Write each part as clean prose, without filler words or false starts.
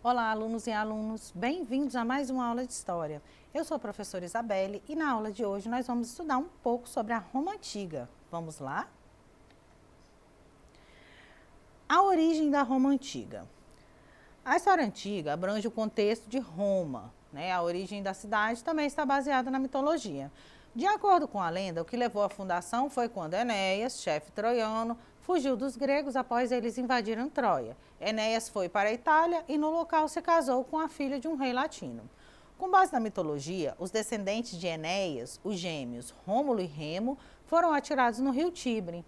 Olá, alunos e alunos, bem-vindos a mais uma aula de História. Eu sou a professora Isabelle e na aula de hoje nós vamos estudar um pouco sobre a Roma Antiga. Vamos lá? A origem da Roma Antiga. A história antiga abrange o contexto de Roma, né? A origem da cidade também está baseada na mitologia. De acordo com a lenda, o que levou à fundação foi quando Enéas, chefe troiano, fugiu dos gregos após eles invadirem Troia. Enéas foi para a Itália e no local se casou com a filha de um rei latino. Com base na mitologia, os descendentes de Enéas, os gêmeos Rômulo e Remo, foram atirados no rio Tibre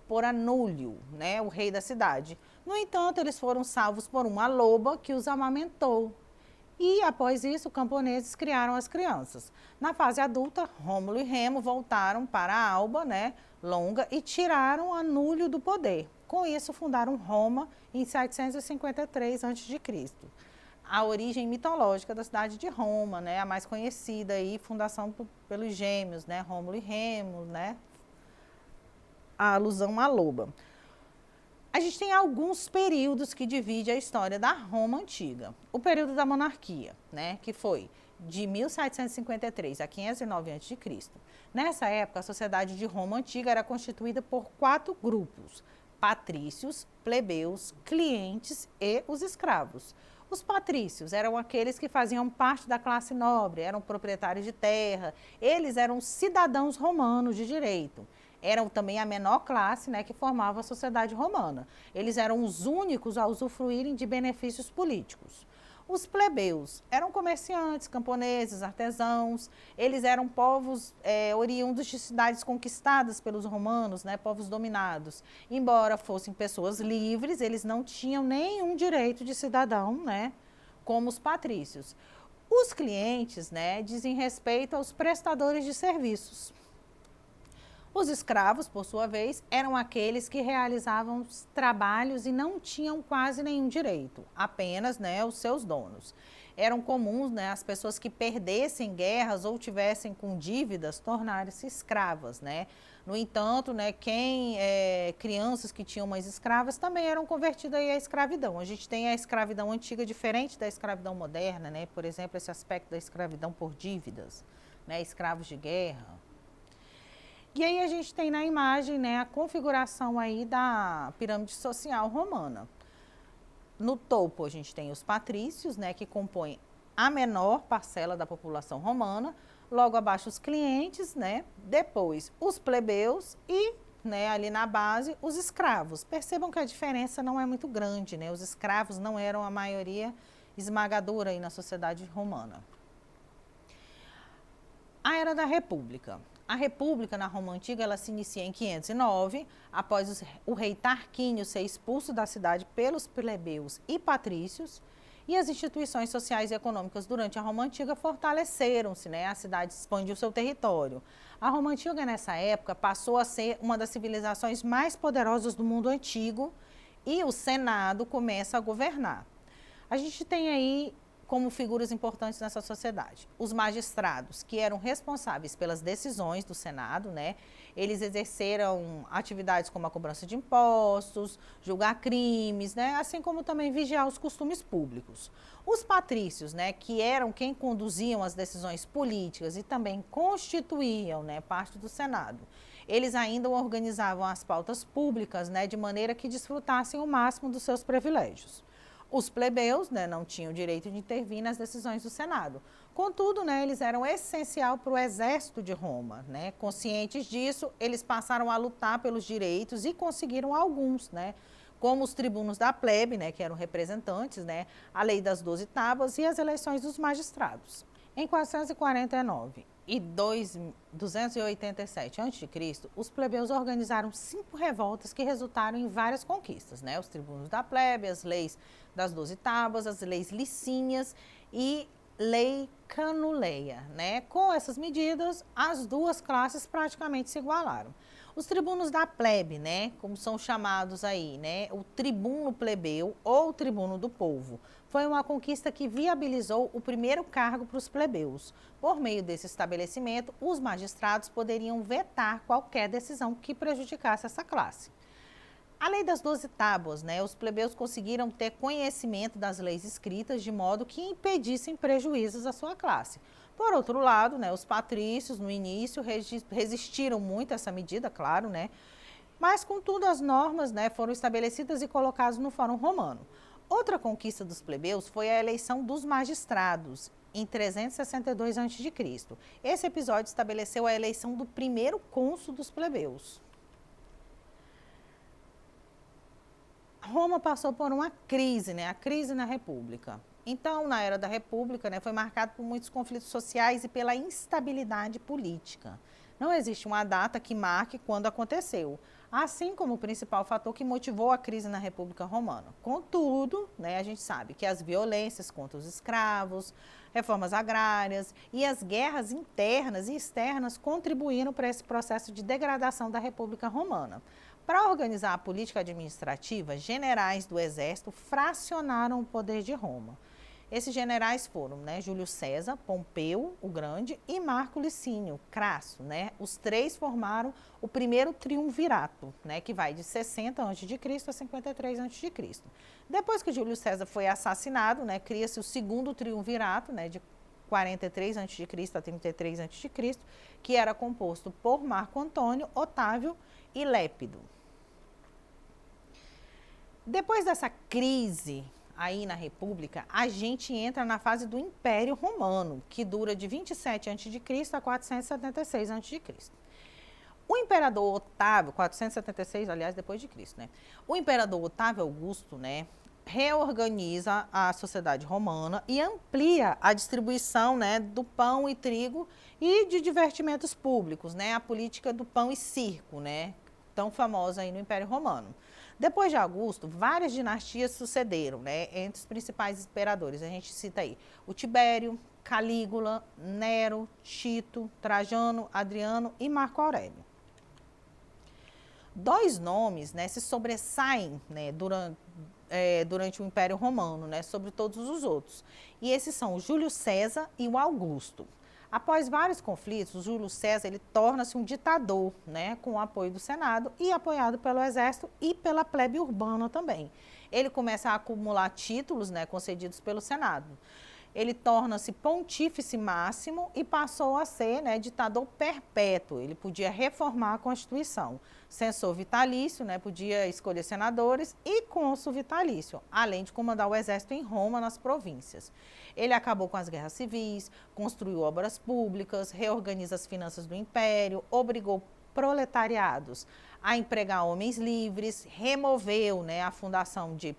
por Anúlio, né, o rei da cidade. No entanto, eles foram salvos por uma loba que os amamentou. E, após isso, camponeses criaram as crianças. Na fase adulta, Rômulo e Remo voltaram para a Alba, né, Longa, e tiraram Anúlio do poder. Com isso, fundaram Roma em 753 a.C. A origem mitológica da cidade de Roma, né, a mais conhecida aí, fundação pelos gêmeos, né, Rômulo e Remo, né, a alusão à loba. A gente tem alguns períodos que dividem a história da Roma Antiga. O período da monarquia, né, que foi de 1753 a 509 a.C. Nessa época, a sociedade de Roma Antiga era constituída por 4 grupos: patrícios, plebeus, clientes e os escravos. Os patrícios eram aqueles que faziam parte da classe nobre, eram proprietários de terra, eles eram cidadãos romanos de direito. Eram também a menor classe, né, que formava a sociedade romana. Eles eram os únicos a usufruírem de benefícios políticos. Os plebeus eram comerciantes, camponeses, artesãos. Eles eram povos oriundos de cidades conquistadas pelos romanos, né, povos dominados. Embora fossem pessoas livres, eles não tinham nenhum direito de cidadão, né, como os patrícios. Os clientes, né, dizem respeito aos prestadores de serviços. Os escravos, por sua vez, eram aqueles que realizavam os trabalhos e não tinham quase nenhum direito, apenas, né, os seus donos. Eram comuns, né, as pessoas que perdessem guerras ou tivessem com dívidas tornarem-se escravas, né. No entanto, né, crianças que tinham mães escravas também eram convertidas aí à escravidão. A gente tem a escravidão antiga diferente da escravidão moderna, né, por exemplo, esse aspecto da escravidão por dívidas, né, escravos de guerra. E aí a gente tem na imagem, né, a configuração aí da pirâmide social romana. No topo a gente tem os patrícios, né, que compõem a menor parcela da população romana, logo abaixo os clientes, né, depois os plebeus e, né, ali na base os escravos. Percebam que a diferença não é muito grande, né, os escravos não eram a maioria esmagadora aí na sociedade romana. A Era da República. A República na Roma Antiga ela se inicia em 509, após o rei Tarquínio ser expulso da cidade pelos plebeus e patrícios, e as instituições sociais e econômicas durante a Roma Antiga fortaleceram-se, né? A cidade expandiu seu território. A Roma Antiga nessa época passou a ser uma das civilizações mais poderosas do mundo antigo e o Senado começa a governar. A gente tem aí como figuras importantes nessa sociedade. Os magistrados, que eram responsáveis pelas decisões do Senado, né? Eles exerceram atividades como a cobrança de impostos, julgar crimes, né? Assim como também vigiar os costumes públicos. Os patrícios, né, que eram quem conduziam as decisões políticas e também constituíam, né, parte do Senado. Eles ainda organizavam as pautas públicas, né, de maneira que desfrutassem o máximo dos seus privilégios. Os plebeus, né, não tinham o direito de intervir nas decisões do Senado. Contudo, né, eles eram essencial para o exército de Roma, né? Conscientes disso, eles passaram a lutar pelos direitos e conseguiram alguns, né? Como os tribunos da plebe, né, que eram representantes, né, a lei das 12 tábuas e as eleições dos magistrados. Em 449 e 287 a.C., os plebeus organizaram 5 revoltas que resultaram em várias conquistas, né? Os tribunos da plebe, as leis das 12 tábuas, as leis licínias e lei canuleia, né? Com essas medidas, as duas classes praticamente se igualaram. Os tribunos da plebe, né, como são chamados aí, né, o tribuno plebeu ou tribuno do povo, foi uma conquista que viabilizou o primeiro cargo para os plebeus. Por meio desse estabelecimento, os magistrados poderiam vetar qualquer decisão que prejudicasse essa classe. A lei das 12 tábuas, né? Os plebeus conseguiram ter conhecimento das leis escritas de modo que impedissem prejuízos à sua classe. Por outro lado, né, os patrícios, no início, resistiram muito a essa medida, claro, né? Mas, contudo, as normas, né, foram estabelecidas e colocadas no Fórum Romano. Outra conquista dos plebeus foi a eleição dos magistrados, em 362 a.C. Esse episódio estabeleceu a eleição do primeiro cônsul dos plebeus. Roma passou por uma crise, né, a crise na República. Então, na era da República, né, foi marcado por muitos conflitos sociais e pela instabilidade política. Não existe uma data que marque quando aconteceu, assim como o principal fator que motivou a crise na República Romana. Contudo, né, a gente sabe que as violências contra os escravos, reformas agrárias e as guerras internas e externas contribuíram para esse processo de degradação da República Romana. Para organizar a política administrativa, generais do exército fracionaram o poder de Roma. Esses generais foram, né, Júlio César, Pompeu, o Grande, e Marco Licínio, Crasso, né? Os três formaram o primeiro triunvirato, né, que vai de 60 a.C. a 53 a.C. Depois que Júlio César foi assassinado, né, cria-se o segundo triunvirato, né, de 43 a.C. a 33 a.C., que era composto por Marco Antônio, Otávio e Lépido. Depois dessa crise aí na República, a gente entra na fase do Império Romano, que dura de 27 a.C. a 476 a.C. O imperador Otávio, 476, aliás, depois de Cristo, né? O imperador Otávio Augusto, né, reorganiza a sociedade romana e amplia a distribuição, né, do pão e trigo e de divertimentos públicos, né, a política do pão e circo, né, tão famosa aí no Império Romano. Depois de Augusto, várias dinastias sucederam, né, entre os principais imperadores. A gente cita aí o Tibério, Calígula, Nero, Tito, Trajano, Adriano e Marco Aurélio. Dois nomes, né, se sobressaem, né, durante o Império Romano, né, sobre todos os outros. E esses são o Júlio César e o Augusto. Após vários conflitos, o Júlio César ele torna-se um ditador, né, com o apoio do Senado e apoiado pelo Exército e pela plebe urbana também. Ele começa a acumular títulos, né, concedidos pelo Senado. Ele torna-se pontífice máximo e passou a ser, né, ditador perpétuo. Ele podia reformar a Constituição. Censor vitalício, né, podia escolher senadores e cônsul vitalício, além de comandar o exército em Roma, nas províncias. Ele acabou com as guerras civis, construiu obras públicas, reorganiza as finanças do império, obrigou proletariados a empregar homens livres,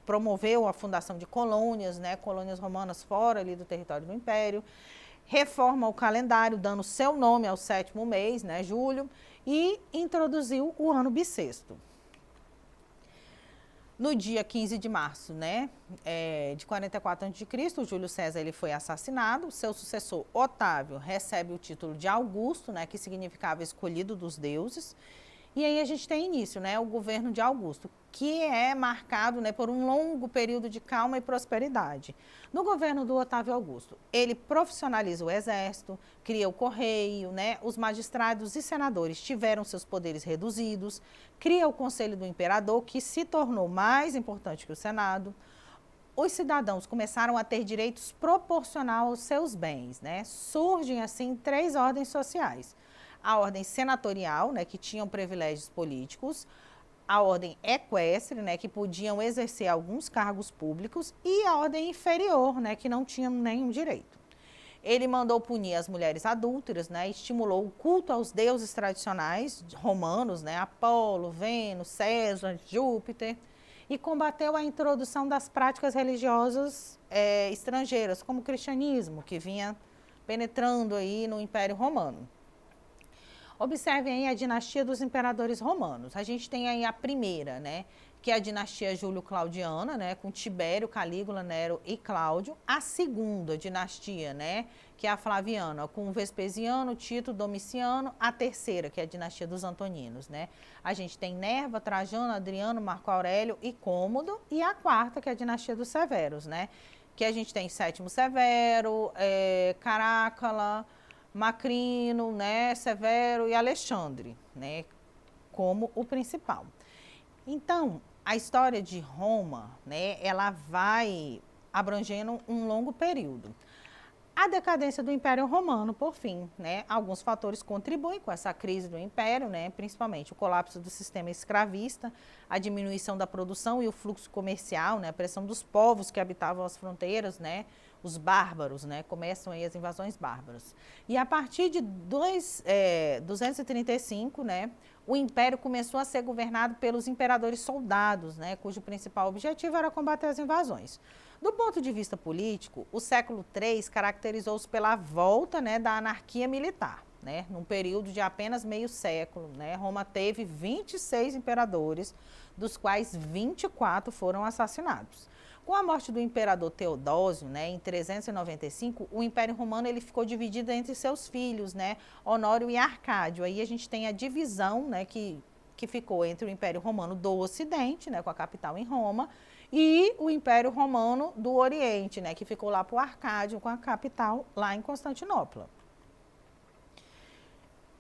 promoveu a fundação de colônias, né, colônias romanas fora ali do território do império, reforma o calendário, dando seu nome ao sétimo mês, né, julho, e introduziu o ano bissexto. No dia 15 de março, né, de 44 a.C., Júlio César ele foi assassinado. Seu sucessor, Otávio, recebe o título de Augusto, né, que significava escolhido dos deuses. E aí a gente tem início, né, o governo de Augusto, que é marcado, né, por um longo período de calma e prosperidade. No governo do Otávio Augusto, ele profissionaliza o exército, cria o correio, né, os magistrados e senadores tiveram seus poderes reduzidos, cria o Conselho do Imperador, que se tornou mais importante que o Senado. Os cidadãos começaram a ter direitos proporcionais aos seus bens, né? Surgem, assim, três ordens sociais. A ordem senatorial, né, que tinham privilégios políticos, a ordem equestre, né, que podiam exercer alguns cargos públicos, e a ordem inferior, né, que não tinham nenhum direito. Ele mandou punir as mulheres adúlteras, né, estimulou o culto aos deuses tradicionais romanos, né, Apolo, Vênus, César, Júpiter, e combateu a introdução das práticas religiosas estrangeiras, como o cristianismo, que vinha penetrando aí no Império Romano. Observem aí a dinastia dos imperadores romanos. A gente tem aí a primeira, né, que é a dinastia Júlio-Claudiana, né, com Tibério, Calígula, Nero e Cláudio. A segunda dinastia, né, que é a Flaviana, com Vespasiano, Tito, Domiciano. A terceira, que é a dinastia dos Antoninos, né. A gente tem Nerva, Trajano, Adriano, Marco Aurélio e Cômodo. E a quarta, que é a dinastia dos Severos, né, que a gente tem Sétimo Severo, Carácala, Macrino, né, Severo e Alexandre, né, como o principal. Então, a história de Roma, né, ela vai abrangendo um longo período. A decadência do Império Romano, por fim, né? Alguns fatores contribuem com essa crise do Império, né? Principalmente o colapso do sistema escravista, a diminuição da produção e o fluxo comercial, né? A pressão dos povos que habitavam as fronteiras, né? Os bárbaros, né? Começam aí as invasões bárbaras. E a partir de 235, né? O Império começou a ser governado pelos imperadores soldados, né? Cujo principal objetivo era combater as invasões. Do ponto de vista político, o século III caracterizou-se pela volta, né, da anarquia militar. Né? Num período de apenas meio século, né, Roma teve 26 imperadores, dos quais 24 foram assassinados. Com a morte do imperador Teodósio, né, em 395, o Império Romano ele ficou dividido entre seus filhos, né, Honório e Arcádio. Aí a gente tem a divisão, né, que ficou entre o Império Romano do Ocidente, né, com a capital em Roma, e o Império Romano do Oriente, né, que ficou lá para o Arcádio, com a capital lá em Constantinopla.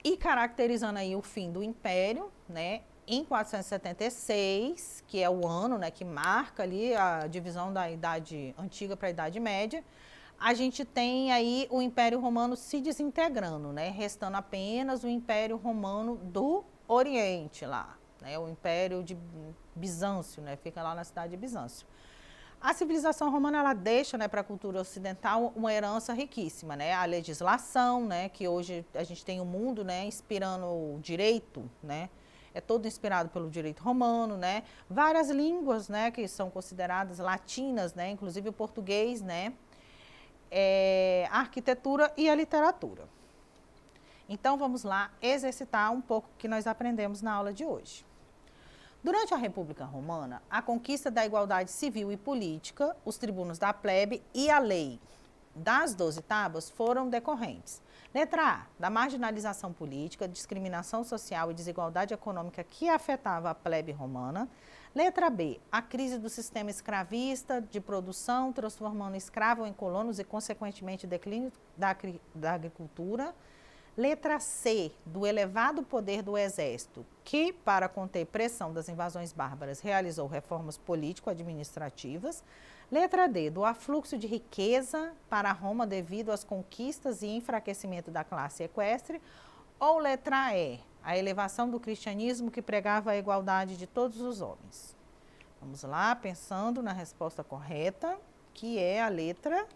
E caracterizando aí o fim do Império, né, em 476, que é o ano, né, que marca ali a divisão da Idade Antiga para a Idade Média, a gente tem aí o Império Romano se desintegrando, né, restando apenas o Império Romano do Oriente lá, né, o Império de Bizâncio, né, fica lá na cidade de Bizâncio. A civilização romana ela deixa, né, para a cultura ocidental uma herança riquíssima, né, a legislação, né, que hoje a gente tem o mundo, né, inspirando o direito, né, é todo inspirado pelo direito romano, né, várias línguas, né, que são consideradas latinas, né, inclusive o português, né, a arquitetura e a literatura. Então vamos lá exercitar um pouco o que nós aprendemos na aula de hoje. Durante a República Romana, a conquista da igualdade civil e política, os tribunos da plebe e a lei das 12 tábuas foram decorrentes. Letra A, da marginalização política, discriminação social e desigualdade econômica que afetava a plebe romana. Letra B, a crise do sistema escravista de produção, transformando escravo em colonos e, consequentemente, declínio da agricultura. Letra C, do elevado poder do exército, que, para conter pressão das invasões bárbaras, realizou reformas político-administrativas. Letra D, do afluxo de riqueza para Roma devido às conquistas e enfraquecimento da classe equestre. Ou letra E, a elevação do cristianismo que pregava a igualdade de todos os homens. Vamos lá, pensando na resposta correta, que é a letra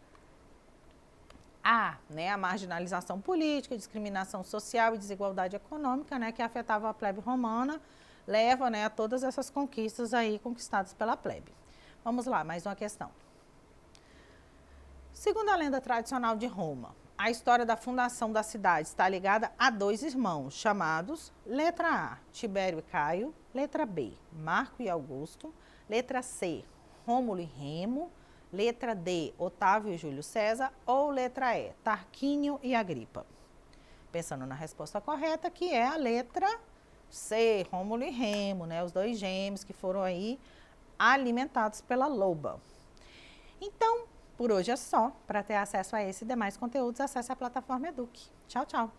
A, né, a marginalização política, discriminação social e desigualdade econômica, né, que afetava a plebe romana, leva, né, a todas essas conquistas aí conquistadas pela plebe. Vamos lá, mais uma questão. Segundo a lenda tradicional de Roma, a história da fundação da cidade está ligada a dois irmãos chamados, letra A, Tibério e Caio, letra B, Marco e Augusto, letra C, Rômulo e Remo, letra D, Otávio e Júlio César, ou letra E, Tarquínio e Agripa. Pensando na resposta correta, que é a letra C, Rômulo e Remo, né, os dois gêmeos que foram aí alimentados pela loba. Então, por hoje é só. Para ter acesso a esse e demais conteúdos, acesse a plataforma Eduque. Tchau, tchau.